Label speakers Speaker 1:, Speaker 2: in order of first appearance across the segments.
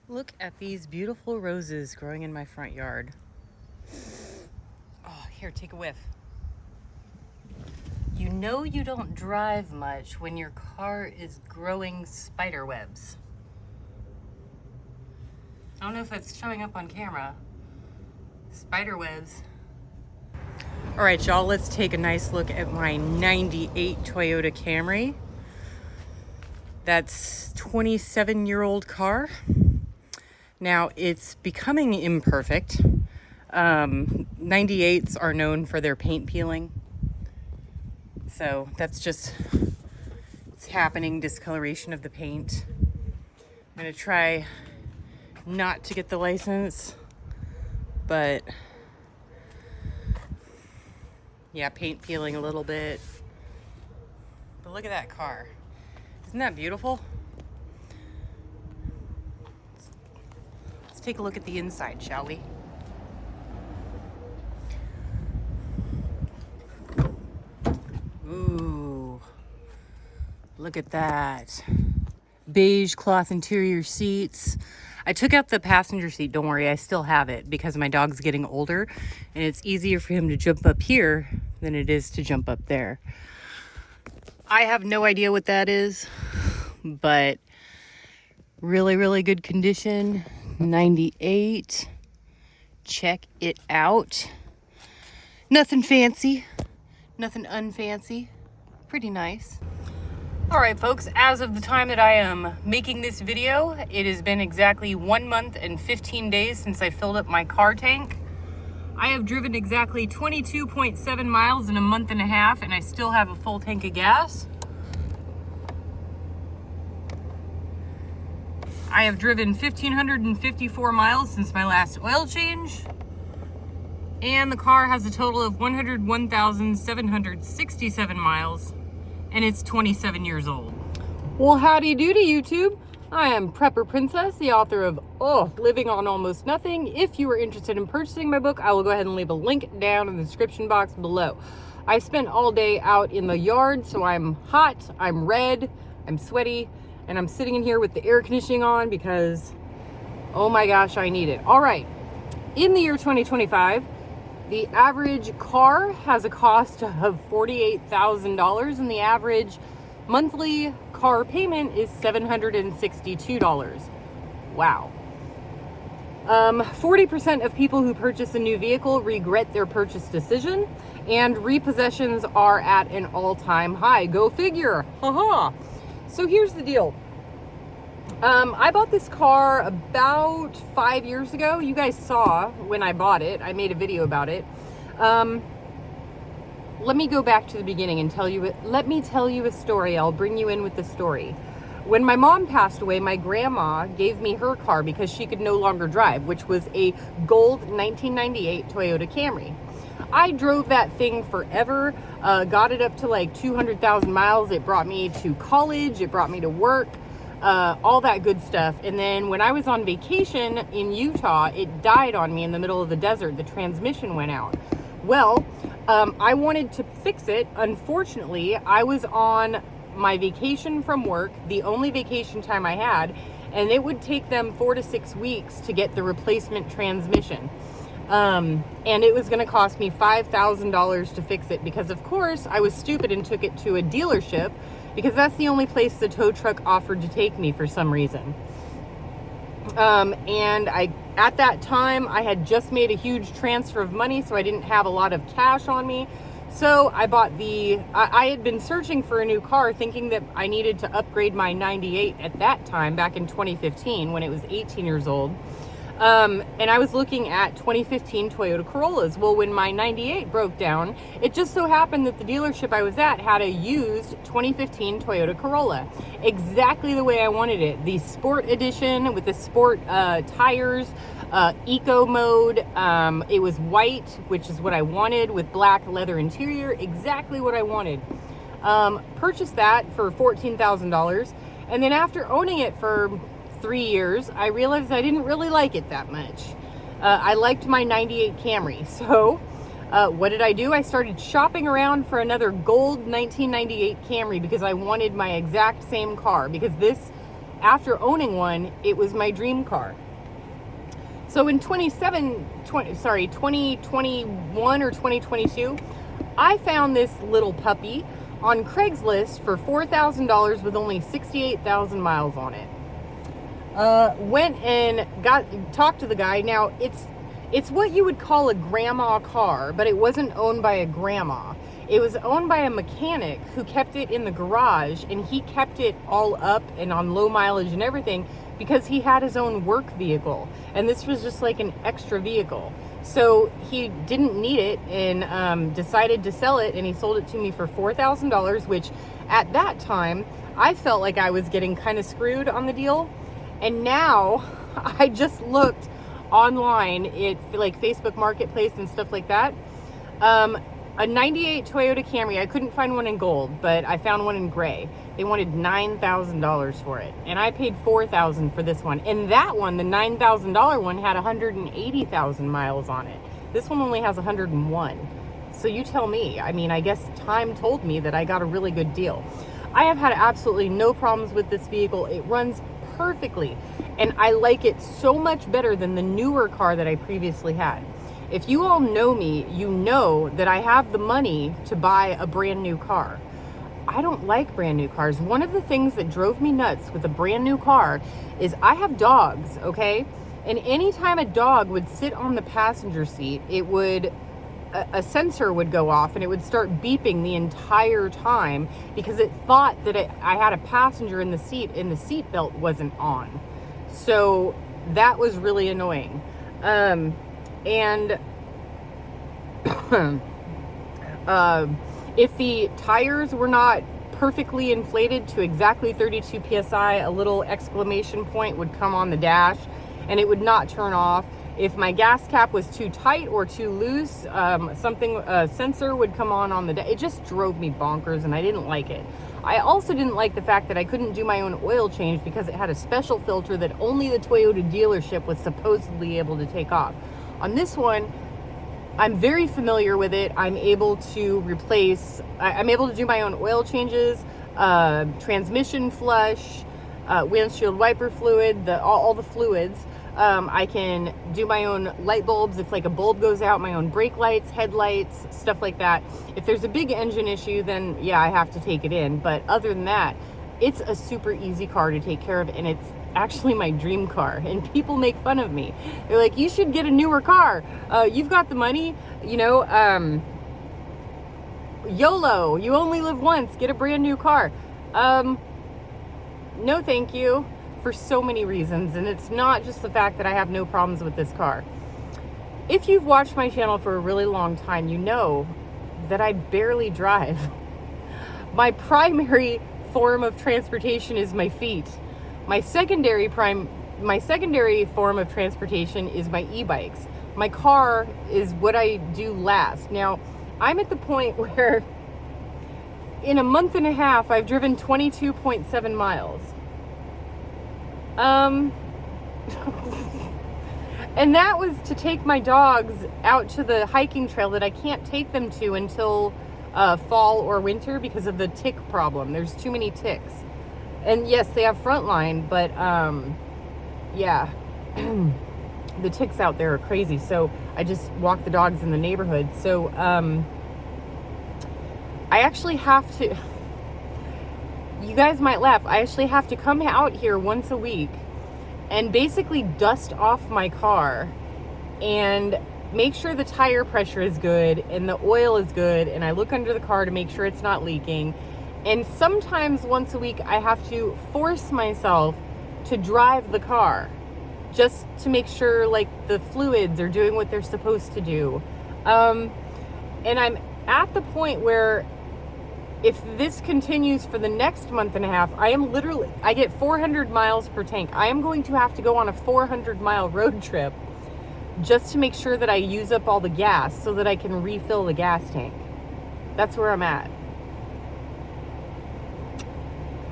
Speaker 1: Look at these beautiful roses growing in my front yard. Oh, here, take a whiff. You know you don't drive much when your car is growing spider webs. I don't know if that's showing up on camera. Spider webs. All right, y'all, let's take a nice look at my 98 Toyota Camry. That's 27-year-old car. Now, it's becoming imperfect. 98s are known for their paint peeling. So that's just, it's happening, discoloration of the paint. I'm gonna try not to get the license, but yeah, paint peeling a little bit. But look at that car. Isn't that beautiful? Let's take a look at the inside, shall we? Ooh, look at that. Beige cloth interior seats. I took out the passenger seat, don't worry, I still have it because my dog's getting older and it's easier for him to jump up here than it is to jump up there. I have no idea what that is, but really, really good condition. 98. Check it out. Nothing fancy, nothing unfancy. Pretty nice. All right, folks, as of the time that I am making this video, it has been exactly 1 month and 15 days since I filled up my car tank. I have driven exactly 22.7 miles in a month and a half, and I still have a full tank of gas. I have driven 1,554 miles since my last oil change, and the car has a total of 101,767 miles, and it's 27 years old. Well, howdy doody, YouTube. I am Prepper Princess, the author of Living on Almost Nothing. If you are interested in purchasing my book, I will go ahead and leave a link down in the description box below. I spent all day out in the yard, so I'm hot, I'm red, I'm sweaty, and I'm sitting in here with the air conditioning on because, oh my gosh, I need it. All right, in the year 2025, the average car has a cost of $48,000, and the average monthly car payment is $762. Wow. 40% of people who purchase a new vehicle regret their purchase decision, and repossessions are at an all-time high. Go figure. Haha. So here's the deal. I bought this car about 5 years ago. You guys saw when I bought it. I made a video about it. Let me go back to the beginning and let me tell you a story. I'll bring you in with the story. When my mom passed away, my grandma gave me her car because she could no longer drive, which was a gold 1998 Toyota Camry. I drove that thing forever, got it up to like 200,000 miles. It brought me to college, it brought me to work, all that good stuff. And then when I was on vacation in Utah, it died on me in the middle of the desert. The transmission went out. Well, I wanted to fix it. Unfortunately, I was on my vacation from work, the only vacation time I had, and it would take them 4 to 6 weeks to get the replacement transmission. And it was going to cost me $5,000 to fix it because, of course, I was stupid and took it to a dealership because that's the only place the tow truck offered to take me for some reason. And at that time, I had just made a huge transfer of money, so I didn't have a lot of cash on me. So I bought I had been searching for a new car thinking that I needed to upgrade my 98 at that time, back in 2015 when it was 18 years old. And I was looking at 2015 Toyota Corollas. Well, when my 98 broke down, it just so happened that the dealership I was at had a used 2015 Toyota Corolla, exactly the way I wanted it. The sport edition with the sport tires, eco mode. It was white, which is what I wanted, with black leather interior, exactly what I wanted. Purchased that for $14,000, and then after owning it for 3 years, I realized I didn't really like it that much. I liked my 98 Camry. So what did I do? I started shopping around for another gold 1998 Camry because I wanted my exact same car, because this after owning one, it was my dream car. So in 2021 or 2022, I found this little puppy on Craigslist for $4,000 with only 68,000 miles on it. Went and talked to the guy. Now, it's what you would call a grandma car, but it wasn't owned by a grandma. It was owned by a mechanic who kept it in the garage, and he kept it all up and on low mileage and everything because he had his own work vehicle, and this was just like an extra vehicle. So he didn't need it and decided to sell it, and he sold it to me for $4,000, which at that time I felt like I was getting kind of screwed on the deal. And now I just looked online at like Facebook Marketplace and stuff like that. A 98 Toyota Camry, I couldn't find one in gold, but I found one in gray. They wanted $9,000 for it, and I paid $4,000 for this one. And that one, the $9,000 one, had 180,000 miles on it. This one only has 101. So you tell me. I mean, I guess time told me that I got a really good deal. I have had absolutely no problems with this vehicle. It runs perfectly, and I like it so much better than the newer car that I previously had. If you all know me, you know that I have the money to buy a brand new car. I don't like brand new cars. One of the things that drove me nuts with a brand new car is I have dogs, okay? And anytime a dog would sit on the passenger seat, a sensor would go off and it would start beeping the entire time because it thought that I had a passenger in the seat and the seat belt wasn't on. So that was really annoying. And if the tires were not perfectly inflated to exactly 32 psi, a little exclamation point would come on the dash and it would not turn off. If my gas cap was too tight or too loose, a sensor would come on the dash. It just drove me bonkers, and I didn't like it. I also didn't like the fact that I couldn't do my own oil change because it had a special filter that only the Toyota dealership was supposedly able to take off. On this one, I'm very familiar with it. I'm able to do my own oil changes, transmission flush, windshield wiper fluid, all the fluids. I can do my own light bulbs if like a bulb goes out, my own brake lights, headlights, stuff like that. If there's a big engine issue, then yeah, I have to take it in. But other than that, it's a super easy car to take care of, and it's actually my dream car. And people make fun of me. They're like, you should get a newer car. You've got the money, YOLO, you only live once, get a brand new car. No, thank you. For so many reasons, and it's not just the fact that I have no problems with this car. If you've watched my channel for a really long time, you know that I barely drive. My primary form of transportation is my feet. My secondary form of transportation is my e-bikes. My car is what I do last. Now, I'm at the point where in a month and a half, I've driven 22.7 miles. And that was to take my dogs out to the hiking trail that I can't take them to until fall or winter because of the tick problem. There's too many ticks. And yes, they have frontline, but yeah, the ticks out there are crazy. So I just walk the dogs in the neighborhood. So I actually have to... You guys might laugh. I actually have to come out here once a week and basically dust off my car and make sure the tire pressure is good and the oil is good, and I look under the car to make sure it's not leaking. And sometimes once a week I have to force myself to drive the car just to make sure like the fluids are doing what they're supposed to do. And I'm at the point where if this continues for the next month and a half, I get 400 miles per tank. I am going to have to go on a 400-mile road trip just to make sure that I use up all the gas so that I can refill the gas tank. That's where I'm at.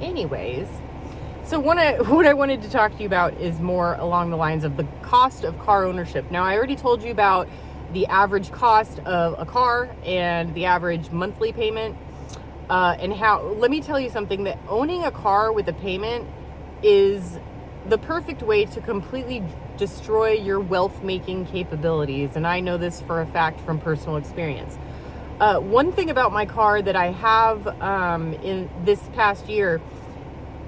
Speaker 1: Anyways, so what I wanted to talk to you about is more along the lines of the cost of car ownership. Now, I already told you about the average cost of a car and the average monthly payment. And how, let me tell you something, that owning a car with a payment is the perfect way to completely destroy your wealth making capabilities. And I know this for a fact from personal experience. One thing about my car that I have in this past year,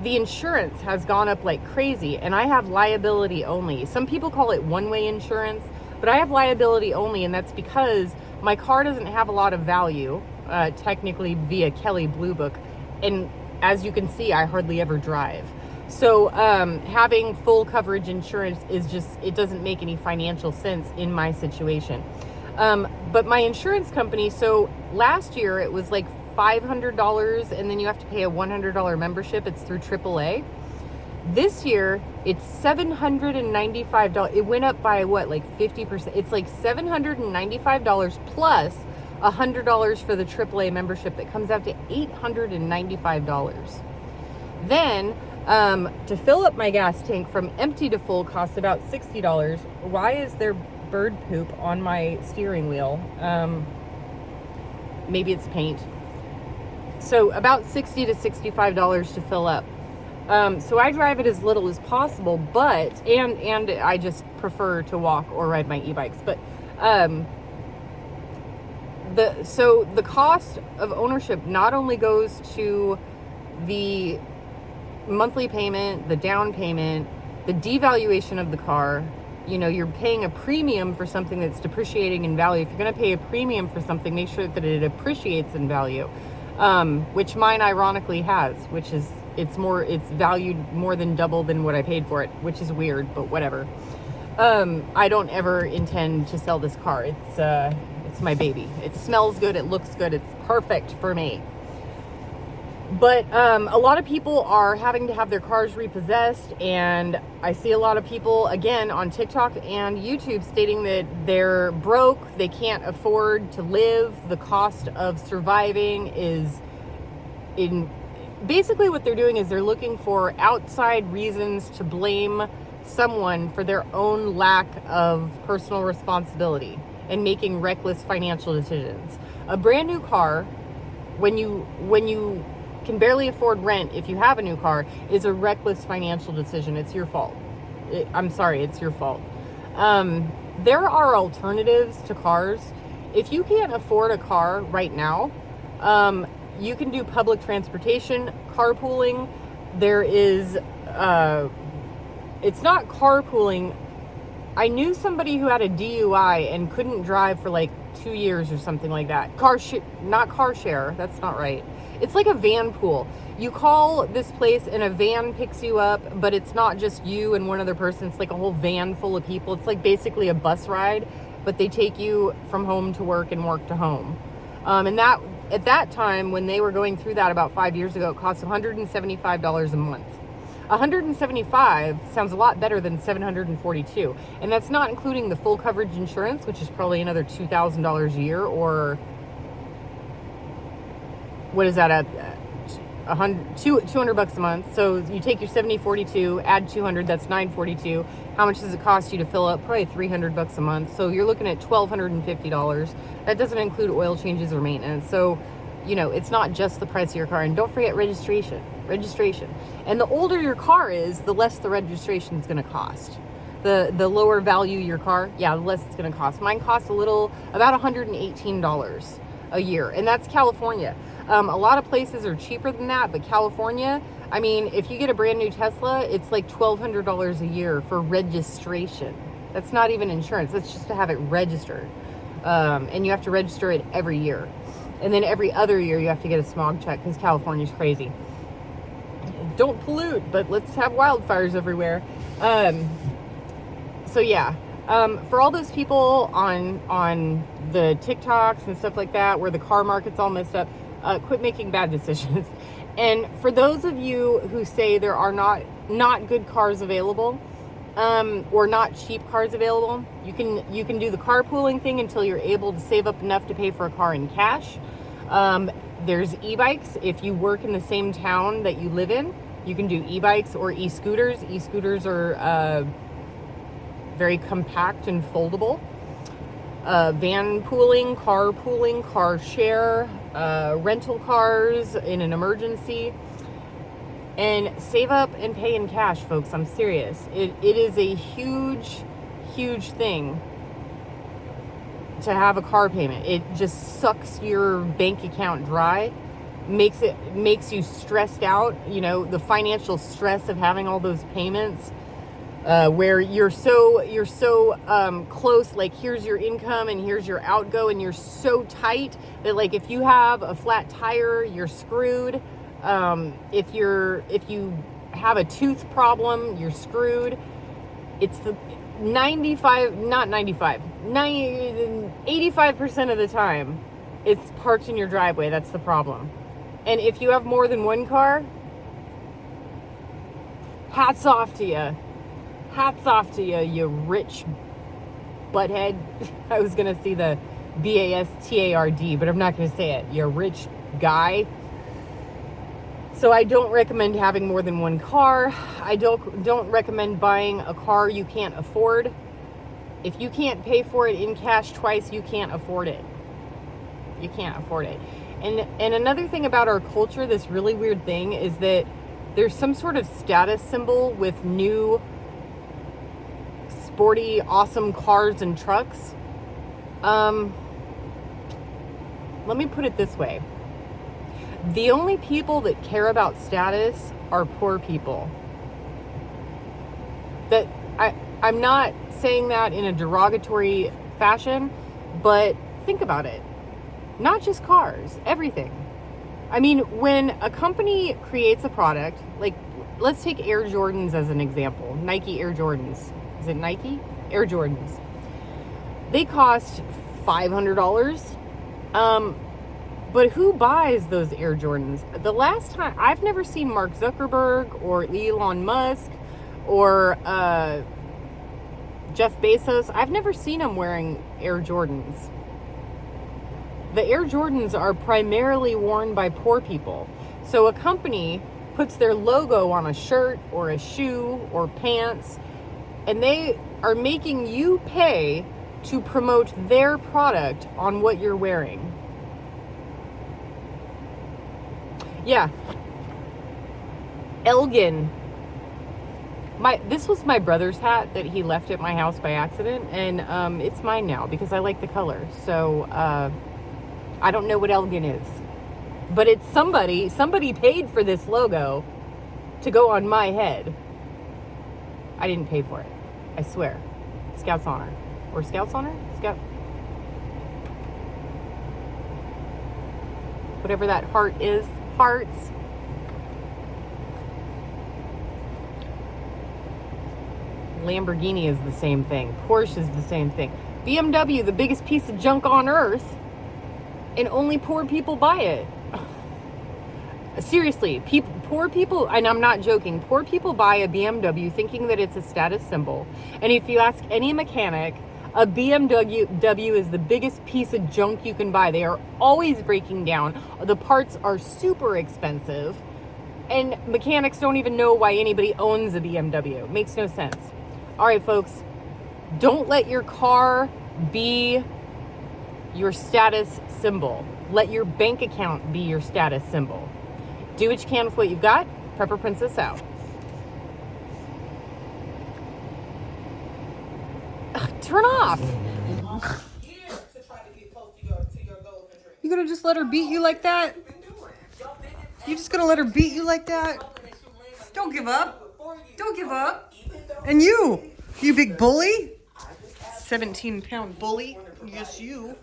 Speaker 1: the insurance has gone up like crazy, and I have liability only. Some people call it one-way insurance, but I have liability only, and that's because my car doesn't have a lot of value, technically via Kelley Blue Book, and as you can see, I hardly ever drive. So having full coverage insurance is just, it doesn't make any financial sense in my situation. But my insurance company, so last year it was like $500, and then you have to pay a $100 membership. It's through AAA. This year it's $795. It went up by what, like 50%? It's like $795 plus $100 for the AAA membership. That comes out to $895. Then to fill up my gas tank from empty to full costs about $60. Why is there bird poop on my steering wheel? Maybe it's paint. So about $60 to $65 to fill up. So I drive it as little as possible, but and I just prefer to walk or ride my e-bikes. But the cost of ownership not only goes to the monthly payment, the down payment, the devaluation of the car. You know, you're paying a premium for something that's depreciating in value. If you're going to pay a premium for something, make sure that it appreciates in value, which mine ironically has, which is it's valued more than double than what I paid for it, which is weird, but whatever. I don't ever intend to sell this car. It's my baby. It smells good. It looks good. It's perfect for me. But a lot of people are having to have their cars repossessed, and I see a lot of people, again, on TikTok and YouTube stating that they're broke, they can't afford to live, the cost of surviving is in... Basically what they're doing is they're looking for outside reasons to blame someone for their own lack of personal responsibility and making reckless financial decisions. A brand new car, when you can barely afford rent if you have a new car, is a reckless financial decision. It's your fault. I'm sorry, it's your fault. There are alternatives to cars. If you can't afford a car right now, you can do public transportation, carpooling. There is, it's not carpooling. I knew somebody who had a DUI and couldn't drive for like 2 years or something like that. Not car share, that's not right. It's like a van pool. You call this place and a van picks you up, but it's not just you and one other person. It's like a whole van full of people. It's like basically a bus ride, but they take you from home to work and work to home. And that, at that time, when they were going through that about 5 years ago, it cost $175 a month. $175 sounds a lot better than $742. And that's not including the full coverage insurance, which is probably another $2,000 a year, or what is that, $200 a month. So you take your $70.42, add 200, that's $942. How much does it cost you to fill up? Probably $300 a month. So you're looking at $1,250. That doesn't include oil changes or maintenance. So, you know, it's not just the price of your car. And don't forget registration. And the older your car is, the less the registration is going to cost. The lower value your car, yeah, the less it's going to cost. Mine costs about $118 a year, and that's California. A lot of places are cheaper than that, but California, I mean, if you get a brand new Tesla, it's like $1,200 a year for registration. That's not even insurance. That's just to have it registered. And you have to register it every year. And then every other year you have to get a smog check because California's crazy. Don't pollute, but let's have wildfires everywhere. So yeah, for all those people on the TikToks and stuff like that, where the car market's all messed up, quit making bad decisions. And for those of you who say there are not good cars available, or not cheap cars available, you can do the carpooling thing until you're able to save up enough to pay for a car in cash. There's e-bikes. If you work in the same town that you live in, you can do e-bikes or e-scooters. E-scooters are very compact and foldable. Van pooling, car share, rental cars in an emergency. And save up and pay in cash, folks. I'm serious. It is a huge, huge thing to have a car payment. It just sucks your bank account dry, makes you stressed out. You know, the financial stress of having all those payments, where you're so close. Like, here's your income and here's your outgo, and you're so tight that, like, if you have a flat tire, you're screwed. If you have a tooth problem, you're screwed. It's the 85% of the time, it's parked in your driveway. That's the problem. And if you have more than one car, hats off to you. Hats off to you, you rich butthead. I was going to say the BASTARD, but I'm not going to say it. You rich guy. So I don't recommend having more than one car. I don't recommend buying a car you can't afford. If you can't pay for it in cash twice, you can't afford it. You can't afford it. And another thing about our culture, this really weird thing, is that there's some sort of status symbol with new sporty, awesome cars and trucks. Let me put it this way. The only people that care about status are poor people. That I'm not saying that in a derogatory fashion, but think about it. Not just cars, everything. I mean, when a company creates a product, like, let's take Air Jordans as an example. Nike Air Jordans. Is it Nike? Air Jordans. They cost $500. But who buys those Air Jordans? The last time, I've never seen Mark Zuckerberg or Elon Musk or Jeff Bezos. I've never seen them wearing Air Jordans. The Air Jordans are primarily worn by poor people. So a company puts their logo on a shirt or a shoe or pants, and they are making you pay to promote their product on what you're wearing. Yeah. Elgin. This was my brother's hat that he left at my house by accident, and it's mine now because I like the color. So I don't know what Elgin is, but it's somebody paid for this logo to go on my head. I didn't pay for it. I swear. Scout's honor. Or Scout's honor? Scout. Whatever that heart is. Hearts. Lamborghini is the same thing. Porsche is the same thing. BMW, the biggest piece of junk on earth, and only poor people buy it. Seriously, poor people, and I'm not joking, poor people buy a BMW thinking that it's a status symbol. And if you ask any mechanic, a BMW is the biggest piece of junk you can buy. They are always breaking down. The parts are super expensive. And mechanics don't even know why anybody owns a BMW. It makes no sense. All right, folks. Don't let your car be your status symbol. Let your bank account be your status symbol. Do what you can with what you've got. Prepper Princess out. Turn off. You gonna just let her beat you like that? You just gonna let her beat you like that? Don't give up. Don't give up. And you big bully. 17-pound bully. Yes, you.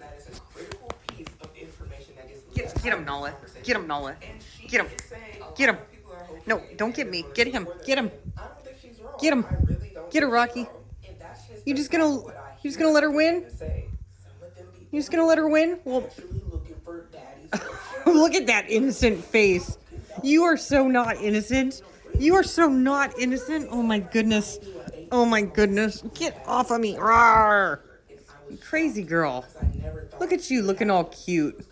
Speaker 1: Get him, Nala. Get him, Nala. Get him. Get him. No, don't get me. Get him. Get him. Get him. Get her, Rocky. You just gonna let her win? You just gonna let her win? Well, look at that innocent face. You are so not innocent. You are so not innocent. Oh my goodness. Oh my goodness. Get off of me. Rawr. You crazy girl. Look at you looking all cute.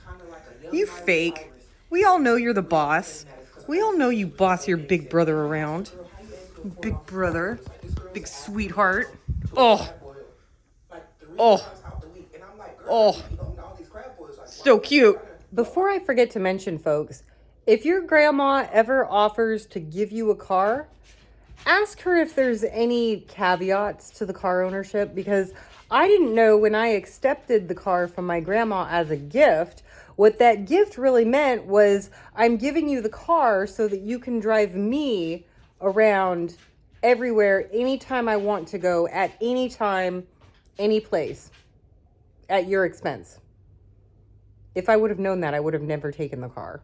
Speaker 1: You fake. We all know you're the boss. We all know you boss your big brother around. Big brother. Big sweetheart. Oh. Oh. Oh. So cute. Before I forget to mention, folks, If your grandma ever offers to give you a car, ask her if there's any caveats to the car ownership, because I didn't know when I accepted the car from my grandma as a gift, what that gift really meant was I'm giving you the car so that you can drive me around everywhere, anytime I want to go, at any time, any place, at your expense. If I would have known that, I would have never taken the car.